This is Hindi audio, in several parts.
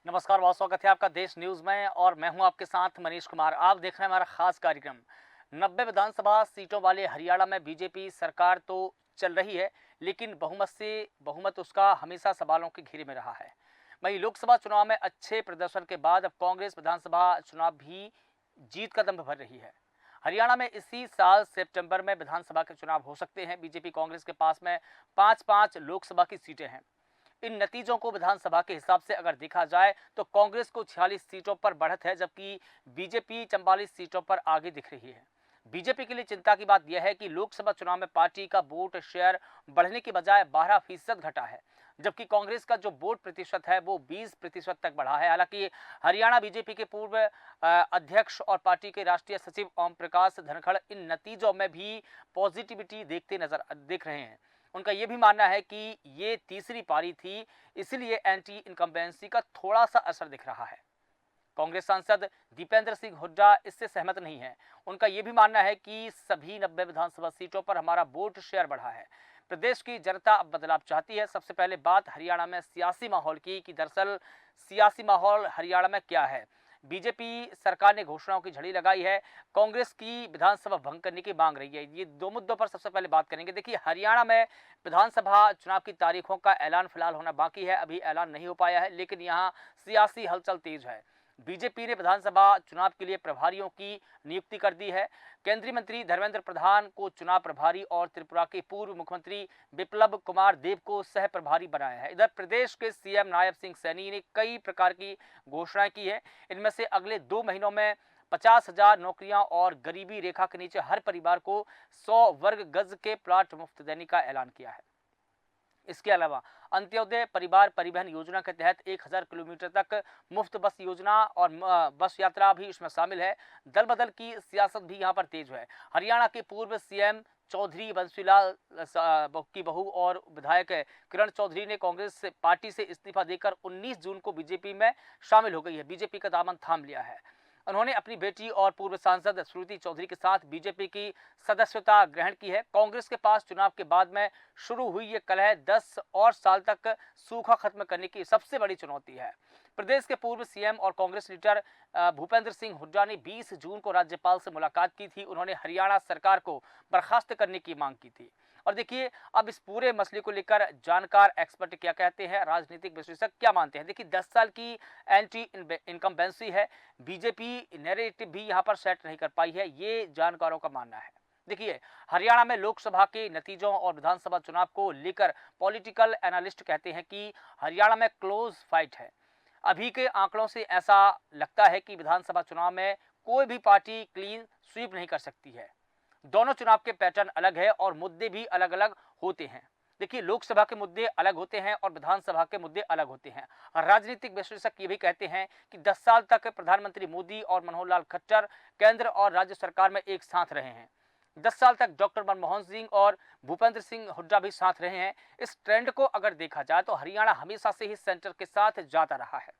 नमस्कार, बहुत स्वागत है आपका देश न्यूज में और मैं हूं आपके साथ मनीष कुमार। आप देख रहे हैं हमारा खास कार्यक्रम। 90 विधानसभा सीटों वाले हरियाणा में बीजेपी सरकार तो चल रही है, लेकिन बहुमत उसका हमेशा सवालों के घेरे में रहा है। वहीं लोकसभा चुनाव में अच्छे प्रदर्शन के बाद अब कांग्रेस विधानसभा चुनाव भी जीत का दम भर रही है। हरियाणा में इसी साल सितंबर में विधानसभा के चुनाव हो सकते हैं। बीजेपी कांग्रेस के पास में 5-5 लोकसभा की सीटें हैं। इन नतीजों को विधानसभा के हिसाब से अगर देखा जाए तो कांग्रेस को 46 सीटों पर बढ़त है, जबकि बीजेपी 44 सीटों पर आगे दिख रही है। बीजेपी के लिए चिंता की बात यह है कि लोकसभा चुनाव में पार्टी का वोट शेयर बढ़ने की बजाय 12% घटा है, जबकि कांग्रेस का जो वोट प्रतिशत है वो 20% तक बढ़ा है। हालांकि हरियाणा बीजेपी के पूर्व अध्यक्ष और पार्टी के राष्ट्रीय सचिव ओम प्रकाश धनखड़ इन नतीजों में भी पॉजिटिविटी देख रहे हैं। उनका यह भी मानना है कि ये तीसरी पारी थी, इसलिए एंटी इनकम्बेंसी का थोड़ा सा असर दिख रहा है। कांग्रेस सांसद दीपेंद्र सिंह हुड्डा इससे सहमत नहीं है। उनका यह भी मानना है कि सभी 90 विधानसभा सीटों पर हमारा वोट शेयर बढ़ा है। प्रदेश की जनता अब बदलाव चाहती है। सबसे पहले बात हरियाणा में सियासी माहौल की कि दरअसल सियासी माहौल हरियाणा में क्या है। बीजेपी सरकार ने घोषणाओं की झड़ी लगाई है, कांग्रेस की विधानसभा भंग करने की मांग रही है। ये दो मुद्दों पर सबसे पहले बात करेंगे। देखिए, हरियाणा में विधानसभा चुनाव की तारीखों का ऐलान फिलहाल होना बाकी है, अभी ऐलान नहीं हो पाया है, लेकिन यहाँ सियासी हलचल तेज है। बीजेपी ने विधानसभा चुनाव के लिए प्रभारियों की नियुक्ति कर दी है। केंद्रीय मंत्री धर्मेंद्र प्रधान को चुनाव प्रभारी और त्रिपुरा के पूर्व मुख्यमंत्री बिप्लब कुमार देब को सह प्रभारी बनाया है। इधर प्रदेश के सीएम नायब सिंह सैनी ने कई प्रकार की घोषणाएं की है। इनमें से अगले 2 महीनों में 50,000 नौकरियां और गरीबी रेखा के नीचे हर परिवार को 100 वर्ग गज के प्लाट मुफ्त देने का ऐलान किया है। इसके अलावा अंत्योदय परिवार परिवहन योजना के तहत 1000 किलोमीटर तक मुफ्त बस योजना और बस यात्रा भी इसमें शामिल है। दल बदल की सियासत भी यहाँ पर तेज है। हरियाणा के पूर्व सीएम चौधरी बंसीलाल की बहू और विधायक किरण चौधरी ने कांग्रेस पार्टी से इस्तीफा देकर 19 जून को बीजेपी में शामिल हो गई है। बीजेपी का दामन थाम लिया है। उन्होंने अपनी बेटी और पूर्व सांसद श्रुति चौधरी के साथ बीजेपी की सदस्यता ग्रहण की है। कांग्रेस के पास चुनाव के बाद में शुरू हुई ये कलह 10 और साल तक सूखा खत्म करने की सबसे बड़ी चुनौती है। प्रदेश के पूर्व सीएम और कांग्रेस लीडर भूपेंद्र सिंह हुड्डा ने 20 जून को राज्यपाल से मुलाकात की थी। उन्होंने हरियाणा सरकार को बर्खास्त करने की मांग की थी। और देखिए, अब इस पूरे मसले को लेकर जानकार एक्सपर्ट क्या कहते हैं, राजनीतिक विश्लेषक क्या मानते हैं। देखिए, 10 साल की एंटी इनकम्बेंसी है, बीजेपी नैरेटिव भी यहाँ पर सेट नहीं कर पाई है, ये जानकारों का मानना है। देखिए, हरियाणा में लोकसभा के नतीजों और विधानसभा चुनाव को लेकर पॉलिटिकल एनालिस्ट कहते हैं कि हरियाणा में क्लोज फाइट है। अभी के आंकड़ों से ऐसा लगता है कि विधानसभा चुनाव में कोई भी पार्टी क्लीन स्वीप नहीं कर सकती है। दोनों चुनाव के पैटर्न अलग है और मुद्दे भी अलग अलग होते हैं। देखिए, लोकसभा के मुद्दे अलग होते हैं और विधानसभा के मुद्दे अलग होते हैं। राजनीतिक विश्लेषक ये भी कहते हैं कि 10 साल तक प्रधानमंत्री मोदी और मनोहर लाल खट्टर केंद्र और राज्य सरकार में एक साथ रहे हैं। 10 साल तक डॉक्टर मनमोहन सिंह और भूपेंद्र सिंह हुड्डा भी साथ रहे हैं। इस ट्रेंड को अगर देखा जाए तो हरियाणा हमेशा से ही सेंटर के साथ जाता रहा है,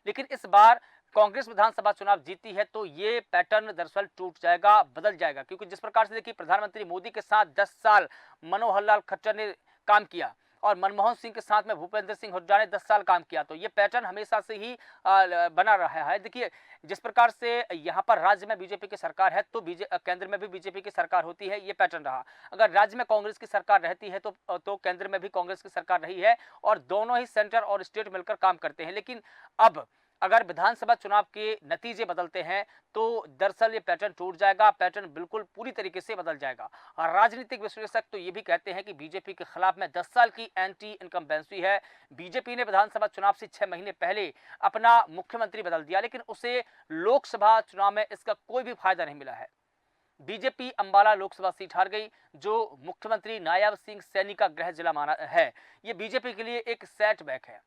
लेकिन इस बार कांग्रेस विधानसभा चुनाव जीती है तो ये पैटर्न दरअसल टूट जाएगा, बदल जाएगा। क्योंकि जिस प्रकार से देखिए, प्रधानमंत्री मोदी के साथ 10 साल मनोहर लाल खट्टर ने काम किया और मनमोहन सिंह के साथ में भूपेंद्र सिंह हुड्डा ने 10 साल काम किया, तो ये पैटर्न हमेशा से ही बना रहा है। देखिए, जिस प्रकार से यहाँ पर राज्य में बीजेपी की सरकार है तो केंद्र में भी बीजेपी की सरकार होती है, ये पैटर्न रहा। अगर राज्य में कांग्रेस की सरकार रहती है तो केंद्र में भी कांग्रेस की सरकार रही है और दोनों ही सेंटर और स्टेट मिलकर काम करते हैं। लेकिन अब अगर विधानसभा चुनाव के नतीजे बदलते हैं तो दरअसल ये पैटर्न टूट जाएगा, पैटर्न बिल्कुल पूरी तरीके से बदल जाएगा। और राजनीतिक विश्लेषक तो ये भी कहते हैं कि बीजेपी के खिलाफ में 10 साल की एंटी इनकम्बेंसी है। बीजेपी ने विधानसभा चुनाव से 6 महीने पहले अपना मुख्यमंत्री बदल दिया, लेकिन उसे लोकसभा चुनाव में इसका कोई भी फायदा नहीं मिला है। बीजेपी अंबाला लोकसभा सीट हार गई, जो मुख्यमंत्री नायब सिंह सैनी का गृह जिला माना है। ये बीजेपी के लिए एक सेटबैक है।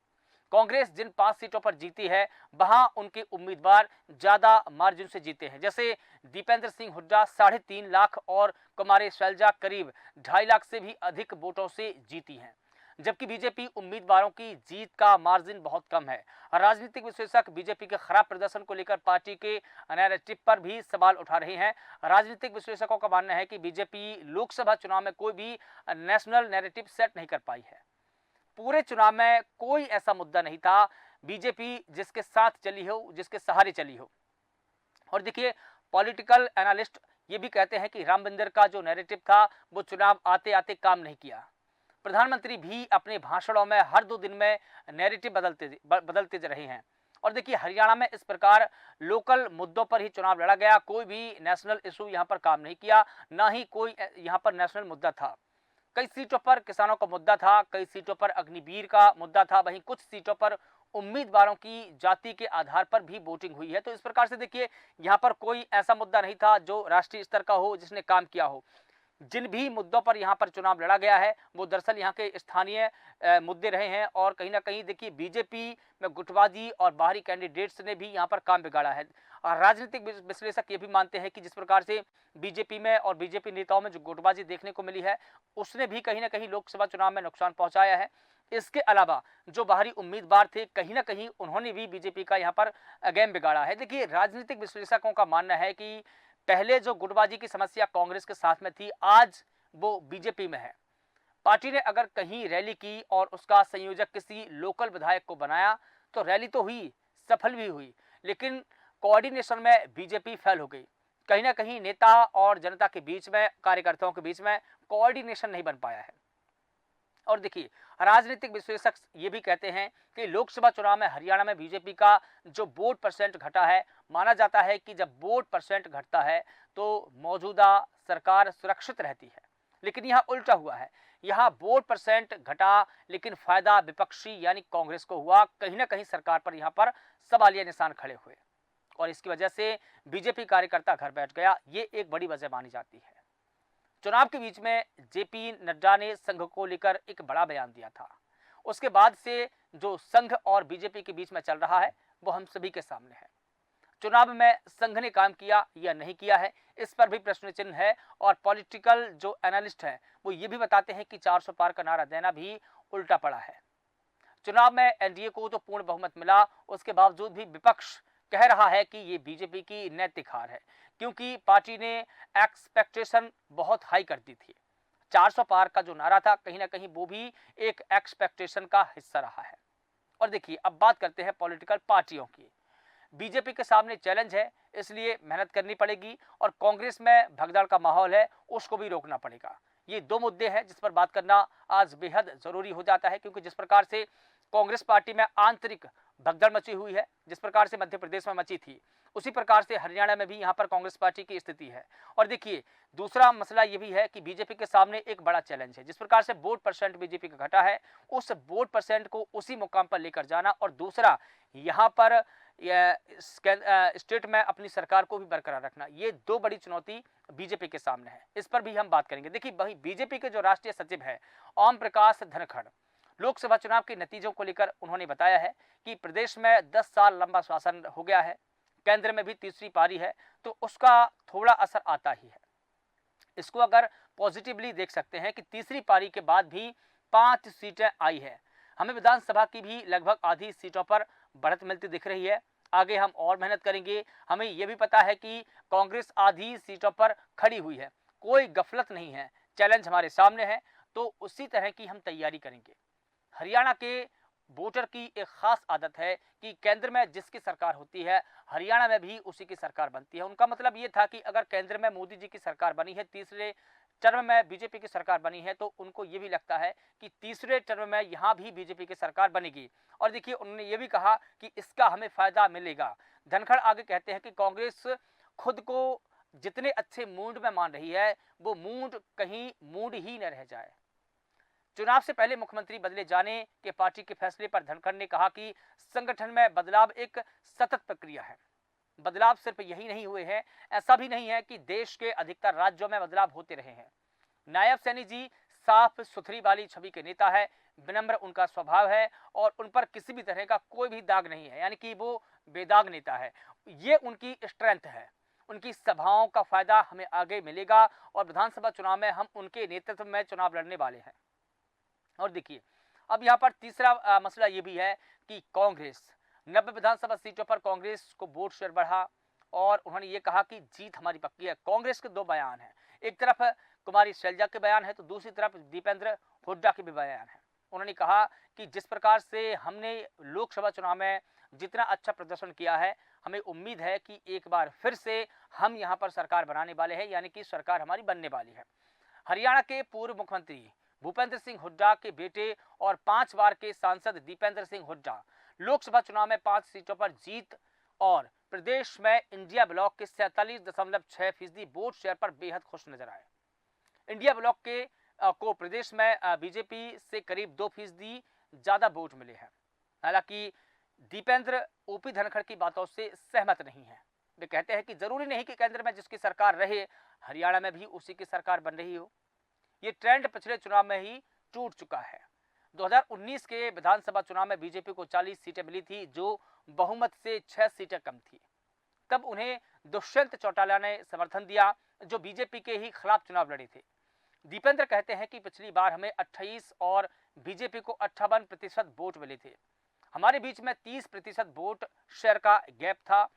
कांग्रेस जिन 5 सीटों पर जीती है वहां उनके उम्मीदवार ज्यादा मार्जिन से जीते हैं। जैसे दीपेंद्र सिंह हुड्डा 3.5 लाख और कुमारी शैलजा करीब 2.5 लाख से भी अधिक वोटों से जीती हैं, जबकि बीजेपी उम्मीदवारों की जीत का मार्जिन बहुत कम है। राजनीतिक विश्लेषक बीजेपी के खराब प्रदर्शन को लेकर पार्टी के नैरेटिव पर भी सवाल उठा रहे हैं। राजनीतिक विश्लेषकों का मानना है कि बीजेपी लोकसभा चुनाव में कोई भी नेशनल नैरेटिव सेट नहीं कर पाई है। पूरे चुनाव में कोई ऐसा मुद्दा नहीं था बीजेपी जिसके साथ चली हो, जिसके सहारे चली हो। और देखिए, पॉलिटिकल एनालिस्ट ये भी कहते हैं कि राम मंदिर का जो नैरेटिव था वो चुनाव आते आते काम नहीं किया। प्रधानमंत्री भी अपने भाषणों में हर 2 दिन में नैरेटिव बदलते जा रहे हैं। और देखिए, हरियाणा में इस प्रकार लोकल मुद्दों पर ही चुनाव लड़ा गया, कोई भी नेशनल इशू यहाँ पर काम नहीं किया, ना ही कोई यहाँ पर नेशनल मुद्दा था। कई सीटों पर किसानों का मुद्दा था, कई सीटों पर अग्निवीर का मुद्दा था, वहीं कुछ सीटों पर उम्मीदवारों की जाति के आधार पर भी वोटिंग हुई है। तो इस प्रकार से देखिए, यहाँ पर कोई ऐसा मुद्दा नहीं था जो राष्ट्रीय स्तर का हो, जिसने काम किया हो। जिन भी मुद्दों पर यहाँ पर चुनाव लड़ा गया है वो दरअसल यहाँ के स्थानीय मुद्दे रहे हैं। और कहीं ना कहीं देखिए, बीजेपी में गुटबाजी और बाहरी कैंडिडेट्स ने भी यहाँ पर काम बिगाड़ा है। और राजनीतिक विश्लेषक ये भी मानते हैं कि जिस प्रकार से बीजेपी में और बीजेपी नेताओं में जो गुटबाजी देखने को मिली है, उसने भी कहीं ना कहीं लोकसभा चुनाव में नुकसान पहुंचाया है। इसके अलावा जो बाहरी उम्मीदवार थे, कहीं ना कहीं उन्होंने भी बीजेपी का यहाँ पर गेम बिगाड़ा है। देखिए, राजनीतिक विश्लेषकों का मानना है कि पहले जो गुटबाजी की समस्या कांग्रेस के साथ में थी, आज वो बीजेपी में है। पार्टी ने अगर कहीं रैली की और उसका संयोजक किसी लोकल विधायक को बनाया तो रैली तो हुई, सफल भी हुई, लेकिन कोऑर्डिनेशन में बीजेपी फेल हो गई। कहीं ना कहीं नेता और जनता के बीच में, कार्यकर्ताओं के बीच में कोऑर्डिनेशन नहीं बन पाया है। और देखिए, राजनीतिक विश्लेषक ये भी कहते हैं कि लोकसभा चुनाव में हरियाणा में बीजेपी का जो वोट परसेंट घटा है, माना जाता है कि जब वोट परसेंट घटता है तो मौजूदा सरकार सुरक्षित रहती है, लेकिन यहाँ उल्टा हुआ है। यहाँ वोट परसेंट घटा लेकिन फायदा विपक्षी यानी कांग्रेस को हुआ। कहीं ना कहीं सरकार पर यहाँ पर सवालिया निशान खड़े हुए और इसकी वजह से बीजेपी कार्यकर्ता घर बैठ गया। ये एक बड़ी वजह मानी जाती है। चुनाव के बीच में जेपी नड्डा ने संघ को लेकर एक बड़ा बयान दिया था। उसके बाद से जो संघ और बीजेपी के बीच में चल रहा है वो हम सभी के सामने है। चुनाव में संघ ने काम किया या नहीं किया है, इस पर भी प्रश्न चिन्ह है। और पॉलिटिकल जो एनालिस्ट हैं वो ये भी बताते हैं कि 400 पार का नारा देना भी उल्टा पड़ा है। चुनाव में एनडीए को तो पूर्ण बहुमत मिला, उसके बावजूद भी विपक्ष कह रहा है कि ये बीजेपी की नैतिक हार है, क्योंकि पार्टी ने एक्सपेक्टेशन बहुत हाई कर दी थी। 400 पार का जो नारा था, कहीं ना कहीं वो भी एक एक्सपेक्टेशन का हिस्सा रहा है। और देखिए, अब बात करते हैं पॉलिटिकल पार्टियों की। बीजेपी के सामने चैलेंज है, इसलिए मेहनत करनी पड़ेगी, और कांग्रेस में भगदड़ का माहौल है, उसको भी रोकना पड़ेगा। ये 2 मुद्दे हैं जिस पर बात करना आज बेहद जरूरी हो जाता है, क्योंकि जिस प्रकार से कांग्रेस पार्टी में आंतरिक भगदड़ मची हुई है, जिस प्रकार से मध्य प्रदेश में मची थी, उसी प्रकार से हरियाणा में भी यहाँ पर कांग्रेस पार्टी की स्थिति है। और देखिए, दूसरा मसला ये भी है कि बीजेपी के सामने एक बड़ा चैलेंज है। जिस प्रकार से वोट परसेंट बीजेपी का घटा है, उस वोट परसेंट को उसी मुकाम पर लेकर जाना, और दूसरा यहाँ पर स्टेट में अपनी सरकार को भी बरकरार रखना, ये 2 बड़ी चुनौती बीजेपी के सामने है। इस पर भी हम बात करेंगे। देखिए, वही बीजेपी के जो राष्ट्रीय सचिव है ओम प्रकाश धनखड़, लोकसभा चुनाव के नतीजों को लेकर उन्होंने बताया है कि प्रदेश में 10 साल लंबा शासन हो गया है, केंद्र में भी तीसरी पारी है, तो उसका थोड़ा असर आता ही है। इसको अगर पॉजिटिवली देख सकते हैं कि तीसरी पारी के बाद भी 5 सीटें आई है। हमें विधानसभा की भी लगभग आधी सीटों पर बढ़त मिलती दिख रही है। आगे हम और मेहनत करेंगे। हमें यह भी पता है कि कांग्रेस आधी सीटों पर खड़ी हुई है, कोई गफलत नहीं है, चैलेंज हमारे सामने है, तो उसी तरह की हम तैयारी करेंगे। हरियाणा के वोटर की एक खास आदत है कि केंद्र में जिसकी सरकार होती है, हरियाणा में भी उसी की सरकार बनती है। उनका मतलब ये था कि अगर केंद्र में मोदी जी की सरकार बनी है, तीसरे टर्म में बीजेपी की सरकार बनी है, तो उनको ये भी लगता है कि तीसरे टर्म में यहाँ भी बीजेपी की सरकार बनेगी। और देखिए, उन्होंने ये भी कहा कि इसका हमें फायदा मिलेगा। धनखड़ आगे कहते हैं कि कांग्रेस खुद को जितने अच्छे मूड में मान रही है, वो मूड कहीं मूड ही न रह जाए। चुनाव से पहले मुख्यमंत्री बदले जाने के पार्टी के फैसले पर धनखड़ ने कहा कि संगठन में बदलाव एक सतत प्रक्रिया है। बदलाव सिर्फ यही नहीं हुए हैं, ऐसा भी नहीं है कि देश के अधिकतर राज्यों में बदलाव होते रहे हैं। नायब सैनी जी साफ सुथरी वाली छवि के नेता है, विनम्र उनका स्वभाव है और उन पर किसी भी तरह का कोई भी दाग नहीं है, यानी कि वो बेदाग नेता है। ये उनकी स्ट्रेंथ है। उनकी सभाओं का फायदा हमें आगे मिलेगा और विधानसभा चुनाव में हम उनके नेतृत्व में चुनाव लड़ने वाले हैं। और देखिए, अब यहाँ पर तीसरा मसला ये भी है कि कांग्रेस 90 विधानसभा सीटों पर कांग्रेस को वोट शेयर बढ़ा और उन्होंने ये कहा कि जीत हमारी पक्की है। कांग्रेस के 2 बयान हैं, एक तरफ कुमारी शैलजा के बयान है तो दूसरी तरफ दीपेंद्र हुड्डा के भी बयान है। उन्होंने कहा कि जिस प्रकार से हमने लोकसभा चुनाव में जितना अच्छा प्रदर्शन किया है, हमें उम्मीद है कि एक बार फिर से हम यहाँ पर सरकार बनाने वाले हैं, यानी कि सरकार हमारी बनने वाली है। हरियाणा के पूर्व मुख्यमंत्री भूपेंद्र सिंह हुड्डा के बेटे और 5 बार के सांसद दीपेंद्र सिंह हुड्डा लोकसभा चुनाव में 5 सीटों पर जीत और प्रदेश में इंडिया ब्लॉक के 47.6% वोट शेयर पर बेहद खुश नजर आए। इंडिया ब्लॉक के को प्रदेश में बीजेपी से करीब 2% ज्यादा वोट मिले हैं। हालांकि दीपेंद्र ओपी धनखड़ की बातों से सहमत नहीं है। वे कहते हैं कि जरूरी नहीं कि केंद्र में जिसकी सरकार रहे, हरियाणा में भी उसी की सरकार बन रही हो। ये ट्रेंड पिछले चुनाव में ही टूट चुका है। 2019 के विधानसभा चुनाव में बीजेपी को 40 सीटें मिली थी, जो बहुमत से 6 सीटें कम थी। तब उन्हें दुष्यंत चौटाला ने समर्थन दिया, जो बीजेपी के ही खिलाफ चुनाव लड़े थे। दीपेंद्र कहते हैं कि पिछली बार हमें 28 और बीजेपी को 58% वोट मिले थे। हमारे बीच में 30% वोट शेयर का गैप था।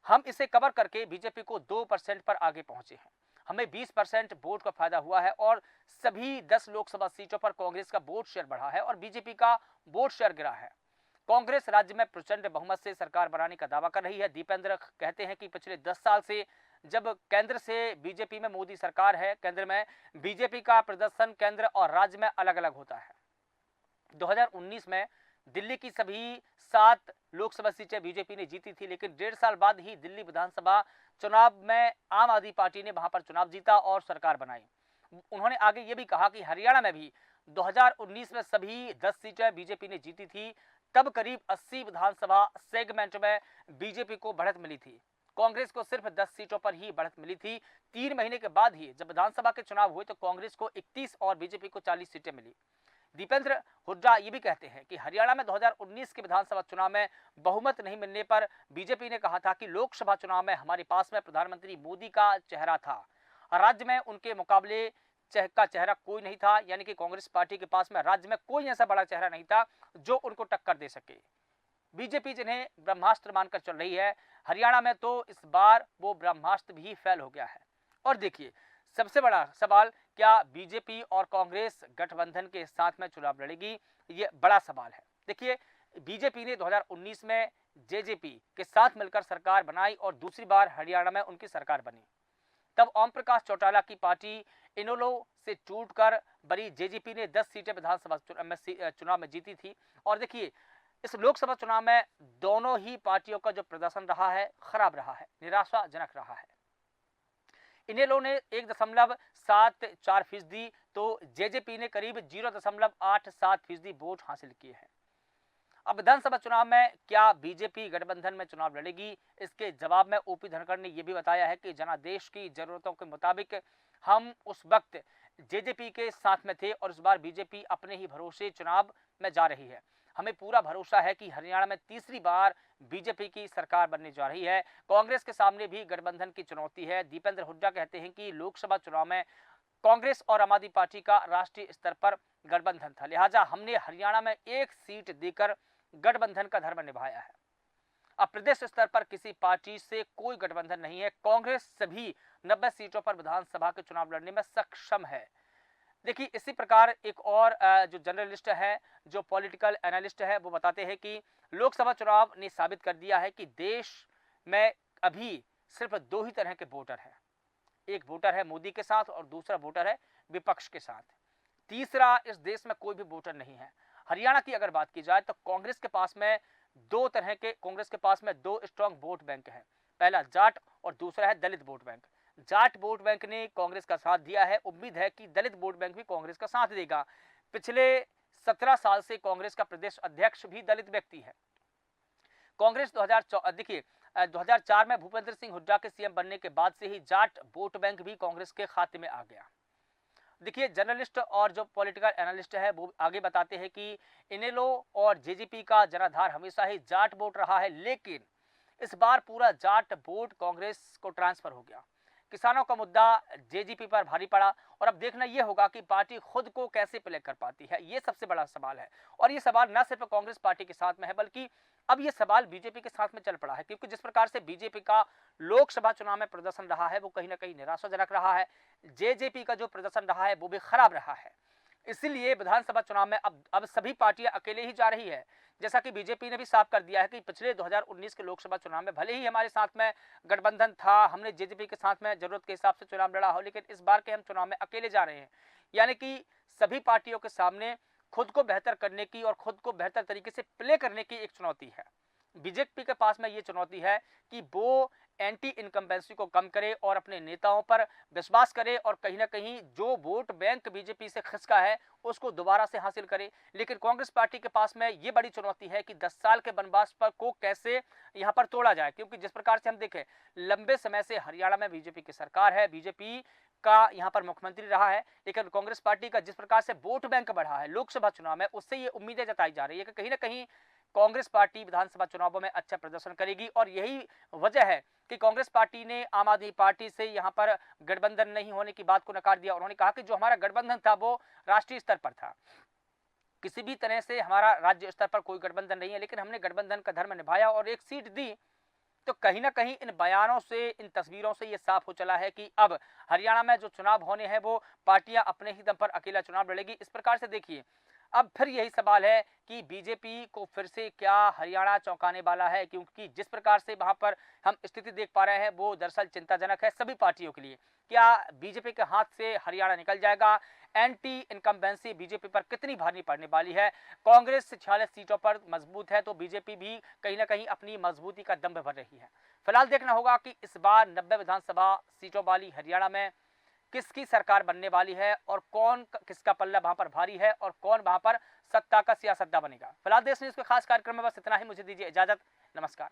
हम इसे कवर करके बीजेपी को 2% पर आगे पहुंचे हैं। हमें 20% वोट का फायदा हुआ है और सभी 10 लोकसभा सीटों पर कांग्रेस का वोट शेयर बढ़ा है और बीजेपी का वोट शेयर गिरा है। कांग्रेस राज्य में प्रचंड बहुमत से सरकार बनाने का दावा कर रही है। दीपेंद्र कहते हैं कि पिछले 10 साल से जब केंद्र से बीजेपी में मोदी सरकार है, केंद्र में बीजेपी का प्रदर्शन केंद्र और राज्य में अलग अलग होता है। 2019 में दिल्ली की सभी 7 लोकसभा सीटें बीजेपी ने जीती थी, लेकिन 1.5 साल बाद ही दिल्ली विधानसभा चुनाव में आम आदमी पार्टी ने वहां पर चुनाव जीता और सरकार बनाई। उन्होंने आगे ये भी कहा कि हरियाणा में भी 2019 में सभी 10 सीटें बीजेपी ने जीती थी। तब करीब 80 विधानसभा सेगमेंट में बीजेपी को बढ़त मिली थी। कांग्रेस को सिर्फ 10 सीटों पर ही बढ़त मिली थी। 3 महीने के बाद ही जब विधानसभा के चुनाव हुए तो कांग्रेस को 31 और बीजेपी को 40 सीटें मिली। दीपेंद्र हुड्डा ये भी कहते हैं कि हरियाणा में 2019 के विधानसभा चुनाव में बहुमत नहीं मिलने पर बीजेपी ने कहा था कि लोकसभा चुनाव में हमारे पास में प्रधानमंत्री मोदी का चेहरा था, राज्य में उनके मुकाबले का चेहरा कोई नहीं था, यानी कि कांग्रेस पार्टी के पास में राज्य में कोई ऐसा बड़ा चेहरा नहीं था जो उनको टक्कर दे सके। बीजेपी जिन्हें ब्रह्मास्त्र मानकर चल रही है, हरियाणा में तो इस बार वो ब्रह्मास्त्र भी फेल हो गया है। और देखिए, सबसे बड़ा सवाल, क्या बीजेपी और कांग्रेस गठबंधन के साथ में चुनाव लड़ेगी? ये बड़ा सवाल है। देखिए, बीजेपी ने 2019 में जेजेपी के साथ मिलकर सरकार बनाई और दूसरी बार हरियाणा में उनकी सरकार बनी। तब ओम प्रकाश चौटाला की पार्टी इनेलो से टूटकर बनी जेजेपी ने 10 सीटें विधानसभा चुनाव में जीती थी। और देखिए, इस लोकसभा चुनाव में दोनों ही पार्टियों का जो प्रदर्शन रहा है, खराब रहा है, निराशाजनक रहा है। इनेलो ने 1.74% तो जेजेपी ने करीब 0.87% वोट हासिल किए हैं। अब विधानसभा चुनाव में क्या बीजेपी गठबंधन में चुनाव लड़ेगी? इसके जवाब में ओपी धनखड़ ने यह भी बताया है कि जनादेश की जरूरतों के मुताबिक हम उस वक्त जेजेपी के साथ में थे और इस बार बीजेपी अपने ही भरोसे चुनाव में जा रही है। हमें पूरा भरोसा है कि हरियाणा में तीसरी बार बीजेपी की सरकार बनने जा रही है। कांग्रेस के सामने भी गठबंधन की चुनौती है। दीपेंद्र हुड्डा कहते हैं कि लोकसभा चुनाव में कांग्रेस और आम आदमी पार्टी का राष्ट्रीय स्तर पर गठबंधन था, लिहाजा हमने हरियाणा में 1 सीट देकर गठबंधन का धर्म निभाया है। अब प्रदेश स्तर पर किसी पार्टी से कोई गठबंधन नहीं है। कांग्रेस सभी 90 सीटों पर विधानसभा के चुनाव लड़ने में सक्षम है। देखिए, इसी प्रकार एक और जो जर्नलिस्ट है, जो पॉलिटिकल एनालिस्ट है, वो बताते हैं कि लोकसभा चुनाव ने साबित कर दिया है कि देश में अभी सिर्फ 2 ही तरह के वोटर हैं। एक वोटर है मोदी के साथ और दूसरा वोटर है विपक्ष के साथ। तीसरा इस देश में कोई भी वोटर नहीं है। हरियाणा की अगर बात की जाए तो कांग्रेस के पास में 2 स्ट्रॉन्ग वोट बैंक है। पहला जाट और दूसरा है Dalit vote bank. Jat vote bank ने कांग्रेस का साथ दिया है। उम्मीद है कि दलित वोट बैंक भी कांग्रेस का साथ देगा। पिछले 17 साल से कांग्रेस का प्रदेश अध्यक्ष भी दलित व्यक्ति है। कांग्रेस 2004 में भूपेंद्र सिंह हुड्डा के सीएम बनने के बाद से ही जाट वोट बैंक भी कांग्रेस के खाते में आ गया। देखिए, जर्नलिस्ट और जो पॉलिटिकल एनालिस्ट है वो आगे बताते हैं कि इनेलो और जेजेपी का जनाधार हमेशा ही जाट वोट रहा है, लेकिन इस बार पूरा जाट वोट कांग्रेस को ट्रांसफर हो गया। किसानों का मुद्दा जेजेपी पर भारी पड़ा और अब देखना यह होगा कि पार्टी खुद को कैसे प्ले कर पाती है। ये सबसे बड़ा सवाल है और ये सवाल न सिर्फ कांग्रेस पार्टी के साथ में है, बल्कि अब ये सवाल बीजेपी के साथ में चल पड़ा है, क्योंकि जिस प्रकार से बीजेपी का लोकसभा चुनाव में प्रदर्शन रहा है वो कहीं ना कहीं निराशाजनक रहा है। जेजेपी का जो प्रदर्शन रहा है वो भी खराब रहा है। इसीलिए विधानसभा चुनाव में अब सभी पार्टियां अकेले ही जा रही है। जैसा कि बीजेपी ने भी साफ कर दिया है कि पिछले 2019 के लोकसभा चुनाव में भले ही हमारे साथ में गठबंधन था, हमने जेजेपी के साथ में जरूरत के हिसाब से चुनाव लड़ा हो, लेकिन इस बार के हम चुनाव में अकेले जा रहे हैं। यानी कि सभी पार्टियों के सामने खुद को बेहतर करने की और खुद को बेहतर तरीके से प्ले करने की एक चुनौती है। बीजेपी के पास में ये चुनौती है कि वो एंटी इनकम्बेंसी को कम करे और अपने नेताओं पर विश्वास करे और कहीं ना कहीं जो वोट बैंक बीजेपी से खिसका है उसको दोबारा से हासिल करे। लेकिन कांग्रेस पार्टी के पास में ये बड़ी चुनौती है कि 10 साल के वनवास पर को कैसे यहाँ पर तोड़ा जाए, क्योंकि जिस प्रकार से हम देखें लंबे समय से हरियाणा में बीजेपी की सरकार है, बीजेपी का यहाँ पर मुख्यमंत्री रहा है, लेकिन कांग्रेस पार्टी का जिस प्रकार से वोट बैंक बढ़ा है लोकसभा चुनाव में, उससे ये उम्मीदें जताई जा रही है कि कहीं ना कहीं कांग्रेस पार्टी विधानसभा चुनावों में अच्छा प्रदर्शन करेगी। और यही वजह है कि कांग्रेस पार्टी ने आम आदमी पार्टी से यहां पर गठबंधन नहीं होने की बात को नकार दिया। उन्होंने कहा कि जो हमारा गठबंधन था वो राष्ट्रीय स्तर पर था, किसी भी तरह से हमारा राज्य स्तर पर कोई गठबंधन नहीं है, लेकिन हमने गठबंधन का धर्म निभाया और एक सीट दी। तो कहीं ना कहीं इन बयानों से, इन तस्वीरों से ये साफ हो चला है कि अब हरियाणा में जो चुनाव होने हैं वो पार्टियां अपने ही दम पर अकेला चुनाव लड़ेगी। इस प्रकार से देखिए अब फिर यही सवाल है कि बीजेपी को फिर से क्या हरियाणा चौंकाने वाला है, क्योंकि जिस प्रकार से वहां पर हम स्थिति देख पा रहे हैं वो दरअसल चिंताजनक है सभी पार्टियों के लिए। क्या बीजेपी के हाथ से हरियाणा निकल जाएगा? एंटी इनकम्बेंसी बीजेपी पर कितनी भारी पड़ने वाली है? कांग्रेस 46 सीटों पर मजबूत है तो बीजेपी भी कहीं ना कहीं अपनी मजबूती का दम भर रही है। फिलहाल देखना होगा कि इस बार 90 विधानसभा सीटों वाली हरियाणा में किसकी सरकार बनने वाली है और कौन किसका पल्ला वहां पर भारी है और कौन वहां पर सत्ता का सियासतदान बनेगा। फिलहाल देश न्यूज के खास कार्यक्रम में बस इतना ही। मुझे दीजिए इजाजत। नमस्कार।